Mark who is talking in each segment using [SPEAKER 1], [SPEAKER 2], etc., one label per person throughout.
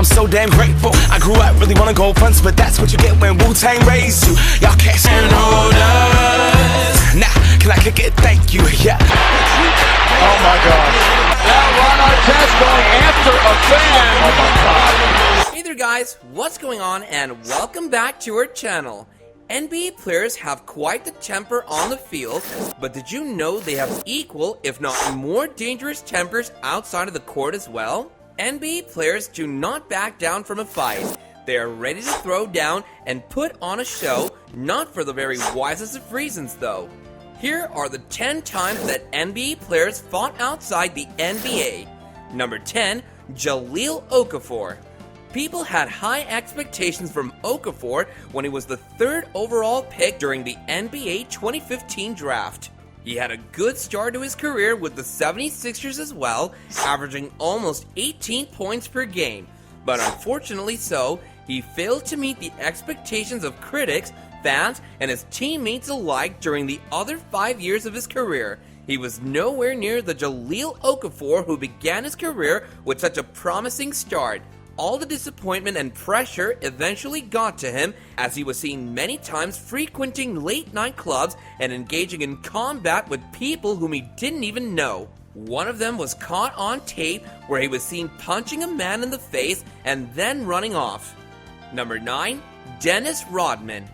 [SPEAKER 1] I'm so damn grateful. I grew up really wanna go fronts, but that's what you get when Wu-Tang raised you. Y'all can't stand holders. Nah, can I kick it? Thank you, yeah.
[SPEAKER 2] Oh my God. Now Ron Artest going after a fan. Oh my God.
[SPEAKER 3] Hey there guys, what's going on, and welcome back to our channel. NBA players have quite the temper on the field, but did you know they have equal, if not more dangerous tempers outside of the court as well? NBA players do not back down from a fight. They are ready to throw down and put on a show, not for the very wisest of reasons though. Here are the 10 times that NBA players fought outside the NBA. Number 10, Jahlil Okafor. People had high expectations from Okafor when he was the 3rd overall pick during the NBA 2015 draft. He had a good start to his career with the 76ers as well, averaging almost 18 points per game. But unfortunately he failed to meet the expectations of critics, fans, and his teammates alike during the other 5 years of his career. He was nowhere near the Jahlil Okafor who began his career with such a promising start. All the disappointment and pressure eventually got to him, as he was seen many times frequenting late night clubs and engaging in combat with people whom he didn't even know. One of them was caught on tape where he was seen punching a man in the face and then running off. Number 9, Dennis Rodman.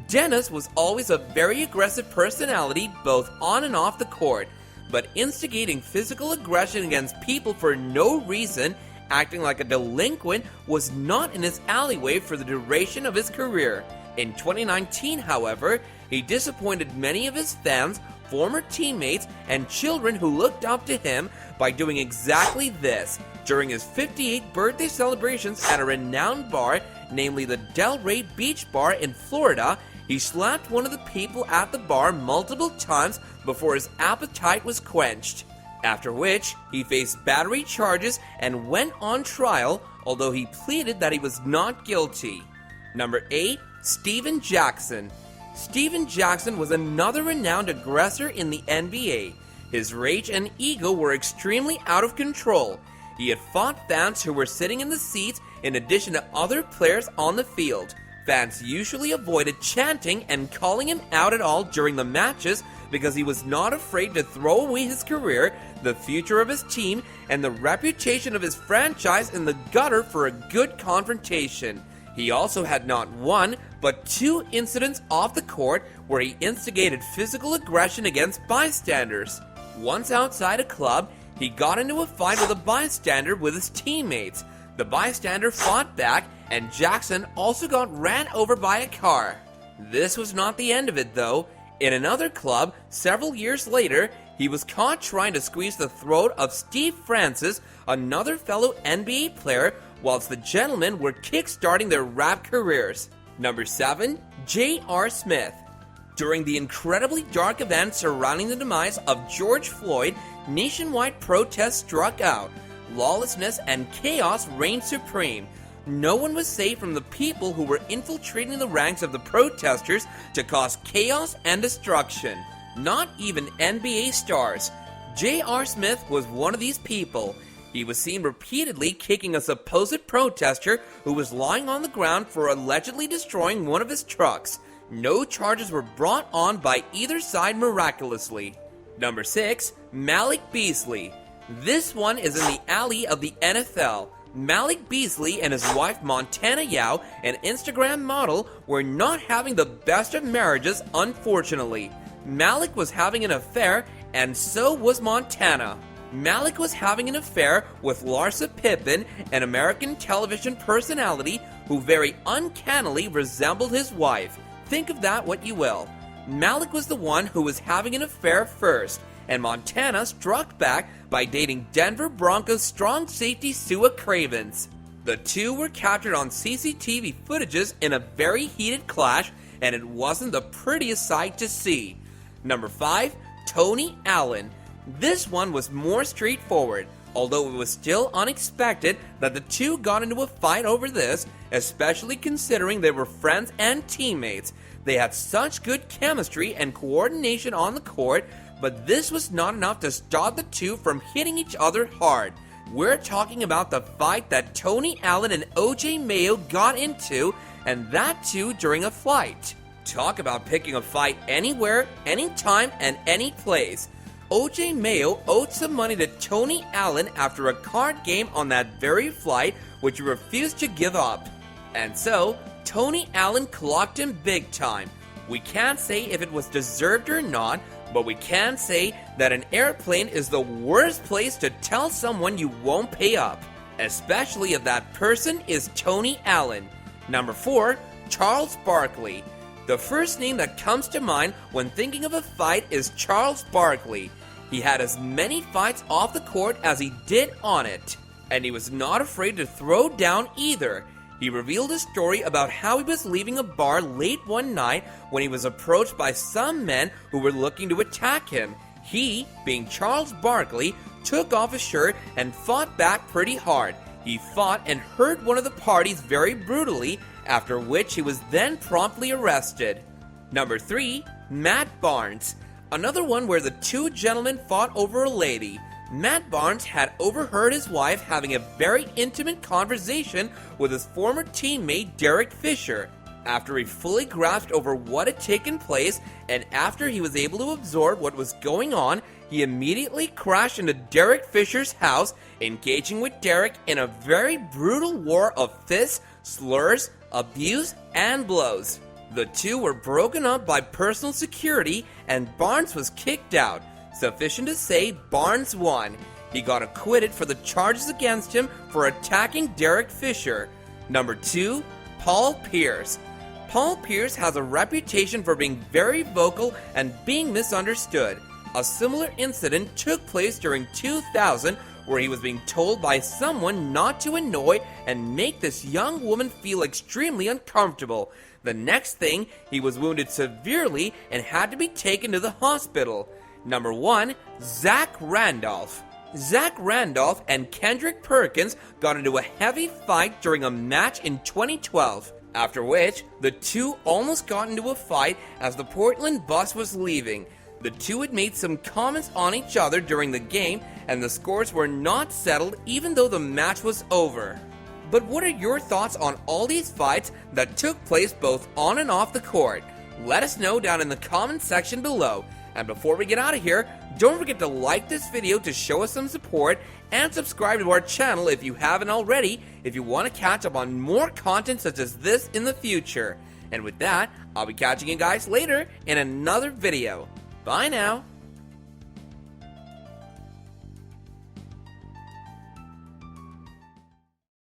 [SPEAKER 3] Dennis was always a very aggressive personality both on and off the court, but instigating physical aggression against people for no reason, acting like a delinquent, was not in his alleyway for the duration of his career. In 2019, however, he disappointed many of his fans, former teammates, and children who looked up to him by doing exactly this. During his 58th birthday celebrations at a renowned bar, namely the Delray Beach Bar in Florida, he slapped one of the people at the bar multiple times before his appetite was quenched. After which, he faced battery charges and went on trial, although he pleaded that he was not guilty. Number 8, Stephen Jackson. Stephen Jackson was another renowned aggressor in the NBA. His rage and ego were extremely out of control. He had fought fans who were sitting in the seats in addition to other players on the field. Fans usually avoided chanting and calling him out at all during the matches because he was not afraid to throw away his career, the future of his team, and the reputation of his franchise in the gutter for a good confrontation. He also had not one, but 2 incidents off the court where he instigated physical aggression against bystanders. Once outside a club, he got into a fight with a bystander with his teammates. The bystander fought back, and Jackson also got ran over by a car. This was not the end of it though. In another club, several years later, he was caught trying to squeeze the throat of Steve Francis, another fellow NBA player, whilst the gentlemen were kick-starting their rap careers. Number 7, J.R. Smith. During the incredibly dark event surrounding the demise of George Floyd, nationwide protests struck out. Lawlessness and chaos reigned supreme. No one was safe from the people who were infiltrating the ranks of the protesters to cause chaos and destruction. Not even NBA stars. J.R. Smith was one of these people. He was seen repeatedly kicking a supposed protester who was lying on the ground for allegedly destroying one of his trucks. No charges were brought on by either side miraculously. Number 6, Malik Beasley. This one is in the alley of the NFL. Malik Beasley and his wife Montana Yao, an Instagram model, were not having the best of marriages, unfortunately. Malik was having an affair, and so was Montana. Malik was having an affair with Larsa Pippen, an American television personality who very uncannily resembled his wife. Think of that what you will. Malik was the one who was having an affair first, and Montana struck back by dating Denver Broncos strong safety Sua Cravens. The two were captured on CCTV footages in a very heated clash, and it wasn't the prettiest sight to see. Number 5, Tony Allen. This one was more straightforward, although it was still unexpected that the two got into a fight over this, especially considering they were friends and teammates. They had such good chemistry and coordination on the court, but this was not enough to stop the two from hitting each other hard. We're talking about the fight that Tony Allen and OJ Mayo got into, and that too during a flight. Talk about picking a fight anywhere, anytime, and any place. OJ Mayo owed some money to Tony Allen after a card game on that very flight, which he refused to give up. And so, Tony Allen clocked him big time. We can't say if it was deserved or not, but we can say that an airplane is the worst place to tell someone you won't pay up, especially if that person is Tony Allen. Number 4, Charles Barkley. The first name that comes to mind when thinking of a fight is Charles Barkley. He had as many fights off the court as he did on it, and he was not afraid to throw down either. He revealed a story about how he was leaving a bar late one night when he was approached by some men who were looking to attack him. He, being Charles Barkley, took off his shirt and fought back pretty hard. He fought and hurt one of the parties very brutally, after which he was then promptly arrested. Number 3, Matt Barnes. Another one where the two gentlemen fought over a lady. Matt Barnes had overheard his wife having a very intimate conversation with his former teammate Derek Fisher. After he fully grasped over what had taken place, and after he was able to absorb what was going on, he immediately crashed into Derek Fisher's house, engaging with Derek in a very brutal war of fists, slurs, abuse, and blows. The two were broken up by personal security, and Barnes was kicked out. Sufficient to say, Barnes won. He got acquitted for the charges against him for attacking Derek Fisher. Number 2, Paul Pierce. Paul Pierce has a reputation for being very vocal and being misunderstood. A similar incident took place during 2000 where he was being told by someone not to annoy and make this young woman feel extremely uncomfortable. The next thing, he was wounded severely and had to be taken to the hospital. Number 1, Zach Randolph. Zach Randolph and Kendrick Perkins got into a heavy fight during a match in 2012, after which the two almost got into a fight as the Portland bus was leaving. The two had made some comments on each other during the game, and the scores were not settled even though the match was over. But what are your thoughts on all these fights that took place both on and off the court? Let us know down in the comments section below. And before we get out of here, don't forget to like this video to show us some support, and subscribe to our channel if you haven't already, if you want to catch up on more content such as this in the future. And with that, I'll be catching you guys later in another video. Bye now.